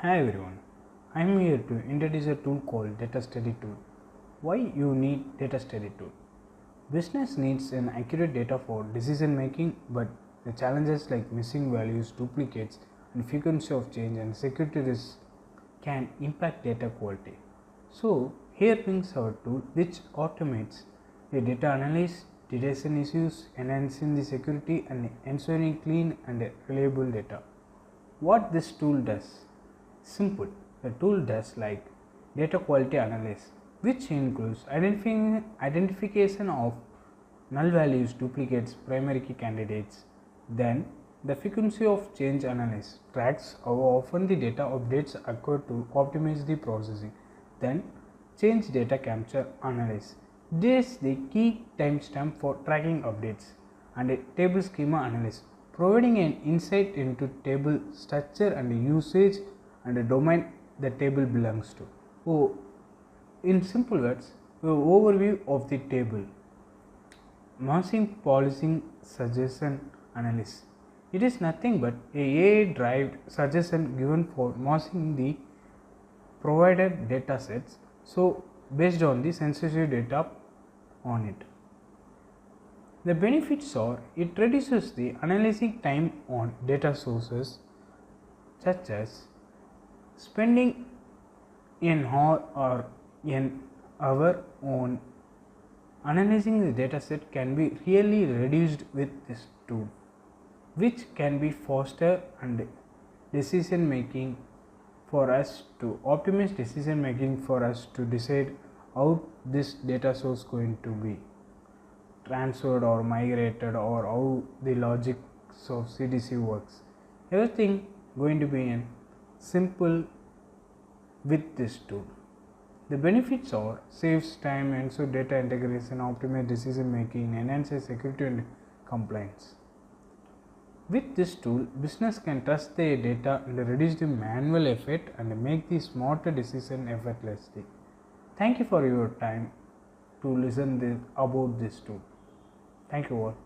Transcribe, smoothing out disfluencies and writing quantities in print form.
Hi everyone, I am here to introduce a tool called Data Study Tool. Why you need Data Study Tool? Business needs an accurate data for decision making, but the challenges like missing values, duplicates, and frequency of change and security risks can impact data quality. So here brings our tool which automates the data analysis, detection issues, enhancing the security and ensuring clean and reliable data. What this tool does? Simple. The tool does like data quality analysis, which includes identification of null values, duplicates, primary key candidates. Then the frequency of change analysis tracks how often the data updates occur to optimize the processing. Then change data capture analysis. This is the key timestamp for tracking updates, and a table schema analysis, providing an insight into table structure and usage and the domain the table belongs to. In simple words, overview of the table. Massing policing suggestion analysis. It is nothing but a AI-derived suggestion given for massing the provided data sets, so based on the sensitive data on it. The benefits are it reduces the analyzing time on data sources such as spending an hour or an hour on analyzing the dataset can be really reduced with this tool, which can be faster and decision making for us to optimize decision making for us to decide how this data source going to be transferred or migrated or how the logics of CDC works. Everything going to be in simple with this tool. The benefits are saves time, ensure data integration, optimize decision making, enhances security and compliance. With this tool, business can trust their data and reduce the manual effort and make the smarter decision effortlessly. Thank you for your time to listen about this tool. Thank you all.